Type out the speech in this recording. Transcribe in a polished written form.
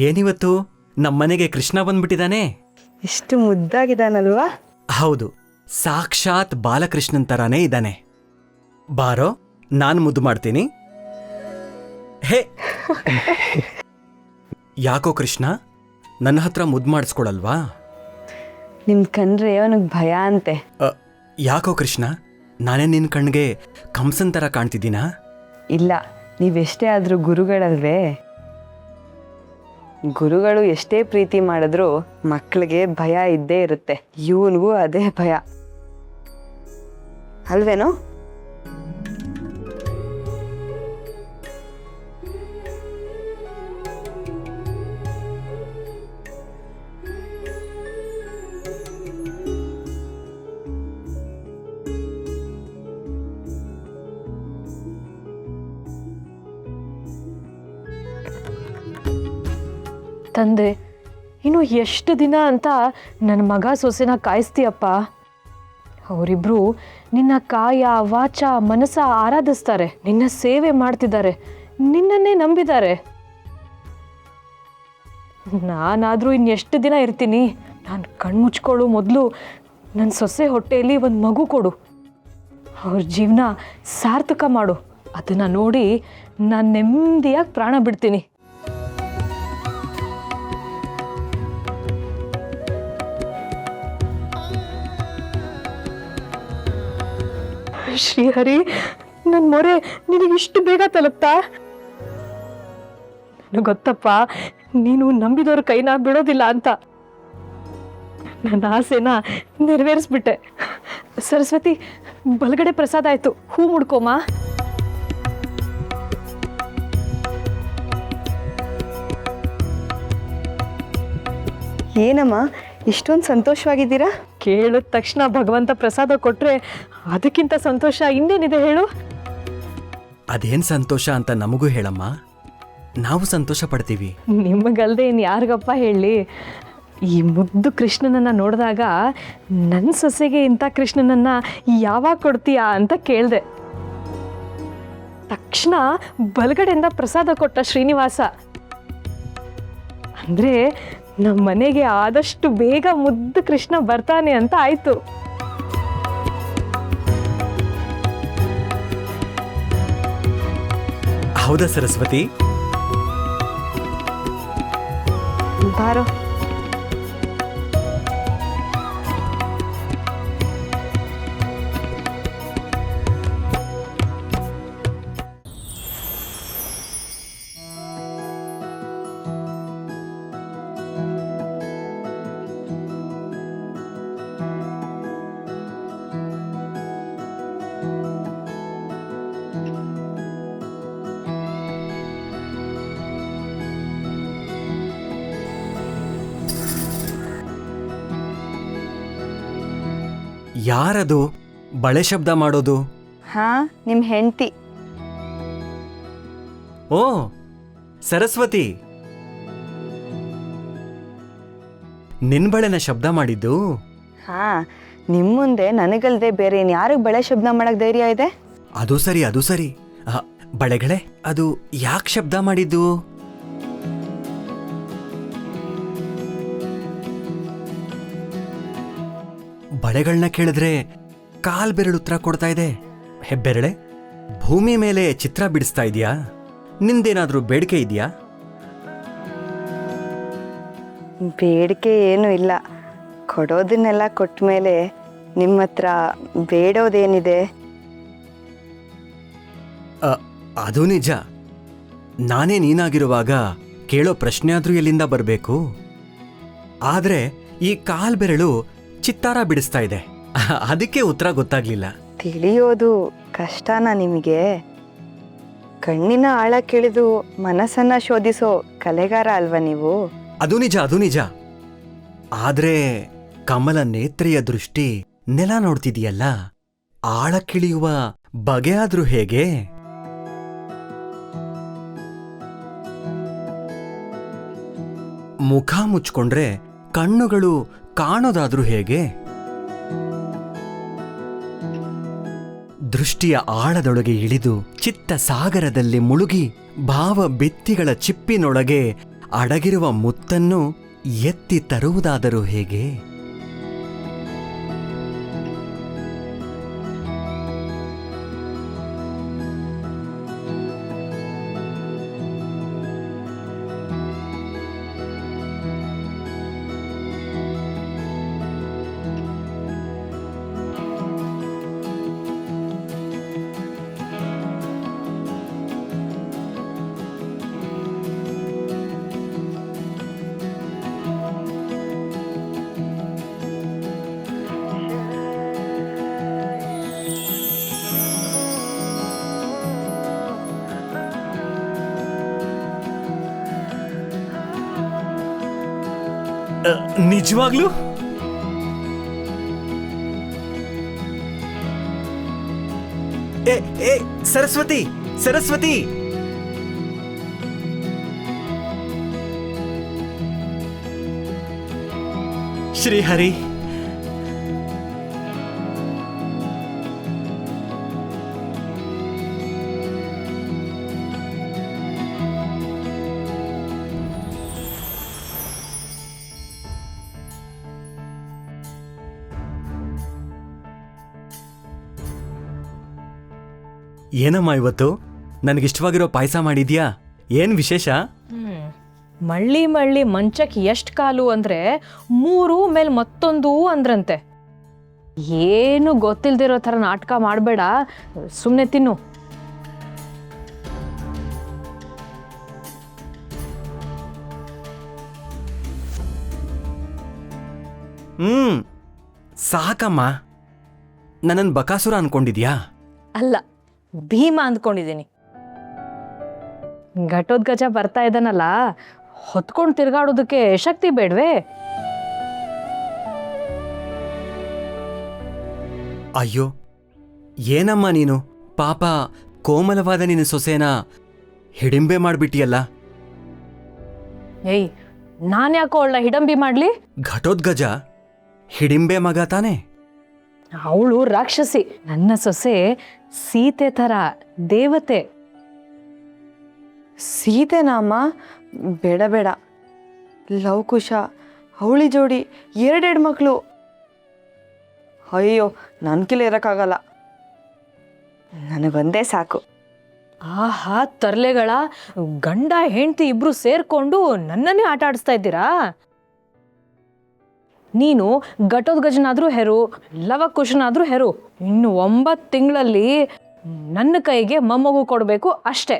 ಏನಿವತ್ತು ನಮ್ಮನೆಗೆ ಕೃಷ್ಣ ಬಂದ್ಬಿಟ್ಟಿದಾನೆ. ಇಷ್ಟು ಮುದ್ದಾಗಿದ್ದಾನಲ್ವಾ? ಹೌದು, ಸಾಕ್ಷಾತ್ ಬಾಲಕೃಷ್ಣನ್ ತರಾನೇ ಇದ್ದಾನೆ. ಬಾರೋ, ನಾನು ಮುದ್ದು ಮಾಡ್ತೀನಿ. ಹೇ ಯಾಕೋ ಕೃಷ್ಣ, ನನ್ನ ಹತ್ರ ಮುದ್ದು ಮಾಡಿಸ್ಕೊಳಲ್ವಾ? ನಿಮ್ ಕಂಡ್ರೆ ಅವನಿಗೆ ಭಯ ಅಂತೆ. ಯಾಕೋ ಕೃಷ್ಣ, ನಾನೇ ನಿನ್ನ ಕಣ್ಗೆ ಕಂಸನ್ ಥರ ಕಾಣ್ತಿದ್ದೀನಾ? ಇಲ್ಲ, ನೀವೆಷ್ಟೇ ಆದರೂ ಗುರುಗಳಲ್ವೇ. ಗುರುಗಳು ಎಷ್ಟೇ ಪ್ರೀತಿ ಮಾಡಿದ್ರೂ ಮಕ್ಕಳಿಗೆ ಭಯ ಇದ್ದೇ ಇರುತ್ತೆ. ಇವನಿಗೂ ಅದೇ ಭಯ ಅಲ್ವೇನೋ? ತಂದೆ, ಇನ್ನು ಎಷ್ಟು ದಿನ ಅಂತ ನನ್ನ ಮಗ ಸೊಸೆನ ಕಾಯಿಸ್ತೀಯಪ್ಪ? ಅವರಿಬ್ರು ನಿನ್ನ ಕಾಯ ವಾಚ ಮನಸ್ಸ ಆರಾಧಿಸ್ತಾರೆ, ನಿನ್ನ ಸೇವೆ ಮಾಡ್ತಿದ್ದಾರೆ, ನಿನ್ನನ್ನೇ ನಂಬಿದ್ದಾರೆ. ನಾನಾದರೂ ಇನ್ನೆಷ್ಟು ದಿನ ಇರ್ತೀನಿ? ನಾನು ಕಣ್ಮುಚ್ಕೊಳ್ಳು ಮೊದಲು ನನ್ನ ಸೊಸೆ ಹೊಟ್ಟೆಯಲ್ಲಿ ಒಂದು ಮಗು ಕೊಡು, ಅವ್ರ ಜೀವನ ಸಾರ್ಥಕ ಮಾಡು. ಅದನ್ನು ನೋಡಿ ನಾನು ನೆಮ್ಮದಿಯಾಗಿ ಪ್ರಾಣ ಬಿಡ್ತೀನಿ. ಶ್ರೀಹರಿ, ನನ್ನ ಮೊರೆ ನಿನಗಿಷ್ಟು ಬೇಗ ತಲುಪ್ತಾ? ನನಗೆ ಗೊತ್ತಪ್ಪ, ನೀನು ನಂಬಿದವ್ರ ಕೈನ ಬಿಡೋದಿಲ್ಲ ಅಂತ. ನನ್ನ ಆಸೆನ ನೆರವೇರಿಸ್ಬಿಟ್ಟೆ. ಸರಸ್ವತಿ, ಬಲಗಡೆ ಪ್ರಸಾದ ಆಯ್ತು, ಹೂ ಮುಡ್ಕೊಮ್ಮ. ಏನಮ್ಮ ಇಷ್ಟೊಂದು ಸಂತೋಷವಾಗಿದ್ದೀರಾ? ಕೇಳಿದ ತಕ್ಷಣ ಭಗವಂತ ಪ್ರಸಾದ ಕೊಟ್ರೆ ಅದಕ್ಕಿಂತ ಸಂತೋಷ ಇನ್ನೇನಿದೆ ಹೇಳು? ಅದೇನ್ ಸಂತೋಷ ಅಂತ ನಮಗೂ ಹೇಳಮ್ಮ, ನಾವು ಸಂತೋಷ ಪಡ್ತೀವಿ. ನಿಮಗಲ್ದೆ ಇನ್ನು ಯಾರಿಗಪ್ಪ ಹೇಳಿ? ಈ ಮುದ್ದು ಕೃಷ್ಣನನ್ನು ನೋಡಿದಾಗ ನನ್ನ ಸೊಸೆಗೆ ಇಂಥ ಕೃಷ್ಣನನ್ನು ಯಾವಾಗ ಕೊಡ್ತೀಯಾ ಅಂತ ಕೇಳಿದೆ. ತಕ್ಷಣ ಬಲಗಡೆಯಿಂದ ಪ್ರಸಾದ ಕೊಟ್ಟ ಶ್ರೀನಿವಾಸ. ಅಂದರೆ ನಮ್ಮ ಮನೆಗೆ ಆದಷ್ಟು ಬೇಗ ಮುದ್ದು ಕೃಷ್ಣ ಬರ್ತಾನೆ ಅಂತ ಆಯಿತು. ಹೌದಾ ಸರಸ್ವತಿ? ಬಾರೋ. ಯಾರದು ಬಳೆ ಶಬ್ದ ಮಾಡೋದು? ಹಾ, ನಿಮ್ಮ ಹೆಂಡತಿ. ಓ ಸರಸ್ವತಿ, ನಿನ್ ಬಳೆನ ಶಬ್ದ ಮಾಡಿದ್ದು? ಹಾ, ನಿಮ್ಮ ಮುಂದೆ ನನಗಲ್ದೆ ಬೇರೆ ಇನ್ಯಾರಿಗೆ ಬಳೆ ಶಬ್ದ ಮಾಡಕ್ ಧೈರ್ಯ ಇದೆ? ಅದು ಸರಿ, ಅದು ಸರಿ. ಬಳೆಗಳೇ, ಅದು ಯಾಕೆ ಶಬ್ದ ಮಾಡಿದ್ದು? ಬಳೆಗಳನ್ನ ಕೇಳಿದ್ರೆ ಕಾಲ್ ಬೆರಳು ಉತ್ತರ ಕೊಡ್ತಾ ಇದೆ. ಹೆಬ್ಬೆರಳೆ, ಭೂಮಿ ಮೇಲೆ ಚಿತ್ರ ಬಿಡಿಸ್ತಾ ಇದೆಯಾ? ನಿಂದೇನಾದ್ರೂ ಬೇಡಿಕೆ ಇದೆಯಾ? ಬೇಡಿಕೆ ಏನೂ ಇಲ್ಲ. ಕೊಡೋದನ್ನೆಲ್ಲ ಕೊಟ್ಟ ಮೇಲೆ ನಿಮ್ಮ ಹತ್ರ ಬೇಡೋದೇನಿದೆ? ಅದು ನಿಜ. ನಾನೇ ನೀನಾಗಿರುವಾಗ ಕೇಳೋ ಪ್ರಶ್ನೆ ಆದ್ರೂ ಎಲ್ಲಿಂದ ಬರಬೇಕು? ಆದ್ರೆ ಈ ಕಾಲ್ ಬೆರಳು ಚಿತ್ತಾರ ಬಿಡಿಸ್ತಾ ಇದೆ, ಅದಕ್ಕೆ ಉತ್ತರ ಗೊತ್ತಾಗ್ಲಿಲ್ಲ. ತಿಳಿಯೋದು ಕಷ್ಟನಾ ನಿಮಗೆ? ಕಣ್ಣಿನ ಆಳ ಕೇಳಿದು ಮನಸ್ಸನ್ನ ಶೋಧಿಸೋ ಕಲೆಗಾರ ಅಲ್ವಾ ನೀವು? ಅದು ನಿಜ, ಅದು ನಿಜ. ಆದ್ರೆ ಕಮಲ ನೇತ್ರಿಯ ದೃಷ್ಟಿ ನೆಲ ನೋಡ್ತಿದೆಯಲ್ಲ, ಆಳ ಕಿಳಿಯುವ ಬಗೆ ಆದ್ರೂ ಹೇಗೆ? ಮುಖ ಮುಚ್ಕೊಂಡ್ರೆ ಕಣ್ಣುಗಳು ಕಾಣೋದಾದ್ರೂ ಹೇಗೆ? ದೃಷ್ಟಿಯ ಆಳದೊಳಗೆ ಇಳಿದು ಚಿತ್ತ ಸಾಗರದಲ್ಲಿ ಮುಳುಗಿ ಭಾವ ಭಿತ್ತಿಗಳ ಚಿಪ್ಪಿನೊಳಗೆ ಅಡಗಿರುವ ಮುತ್ತನ್ನು ಎತ್ತಿ ತರುವುದಾದರೂ ಹೇಗೆ? ನಿಜವಾಗ್ಲೂ? ಏ ಸರಸ್ವತಿ, ಸರಸ್ವತಿ! ಶ್ರೀಹರಿ, ಏನಮ್ಮ ಇವತ್ತು ನನಗಿಷ್ಟವಾಗಿರೋ ಪಾಯಸ ಮಾಡಿದ್ಯಾ? ಏನ್ ವಿಶೇಷ? ಮಳ್ಳಿ ಮಳ್ಳಿ ಮಂಚಕ್ಕೆ ಎಷ್ಟು ಕಾಲು ಅಂದ್ರೆ 3 ಮೇಲೆ ಮತ್ತೊಂದು ಅಂದ್ರಂತೆ. ಏನು ಗೊತ್ತಿಲ್ದಿರೋ ಥರ ನಾಟಕ ಮಾಡಬೇಡ, ಸುಮ್ಮನೆ ತಿನ್ನು. ಸಾಕಮ್ಮ. ನನ್ನನ್ನು ಬಕಾಸುರ ಅನ್ಕೊಂಡಿದ್ಯಾ? ಅಲ್ಲ, ಭೀಮ ಅಂದ್ಕೊಂಡಿದ್ದೀನಿ. ಘಟೋದ್ಗಜ ಬರ್ತಾ ಇದ್ದಾನಲ್ಲ, ಹೊತ್ಕೊಂಡು ತಿರ್ಗಾಡೋದಕ್ಕೆ ಶಕ್ತಿ ಬೇಡ್ವೇ? ಅಯ್ಯೋ, ಏನಮ್ಮ ನೀನು? ಪಾಪ ಕೋಮಲವಾದ ನಿನ್ನ ಸೊಸೆನ ಹಿಡಿಂಬೆ ಮಾಡ್ಬಿಟ್ಟಿಯಲ್ಲ. ಏಯ್, ನಾನ್ಯಾಕೋ ಅವಳ ಹಿಡಂಬಿ ಮಾಡ್ಲಿ? ಘಟೋದ್ಗಜ ಹಿಡಿಂಬೆ ಮಗ ತಾನೆ? ಅವಳು ರಾಕ್ಷಸಿ, ನನ್ನ ಸೊಸೆ ಸೀತೆ ಥರ ದೇವತೆ. ಸೀತೆನಾಮ ಬೇಡ ಬೇಡ. ಲವಕುಶ, ಅವಳಿ ಜೋಡಿ, 2 ಮಕ್ಕಳು. ಅಯ್ಯೋ, ನನ್ನ ಕಿಲ ಇರೋಕ್ಕಾಗಲ್ಲ. ನನಗೊಂದೇ ಸಾಕು. ಆಹಾ, ತರ್ಲೆಗಳ ಗಂಡ ಹೆಂಡತಿ ಇಬ್ರು ಸೇರ್ಕೊಂಡು ನನ್ನನ್ನೇ ಆಟ ಆಡಿಸ್ತಾ ಇದ್ದೀರಾ? ನೀನು ಘಟೋದ್ಗಜನಾದ್ರೂ ಹೆರು, ಲವಕುಶನಾದ್ರೂ ಹೆರು, ಇನ್ನು 9 ತಿಂಗಳಲ್ಲಿ ನನ್ನ ಕೈಗೆ ಮೊಮ್ಮಗು ಕೊಡಬೇಕು ಅಷ್ಟೇ.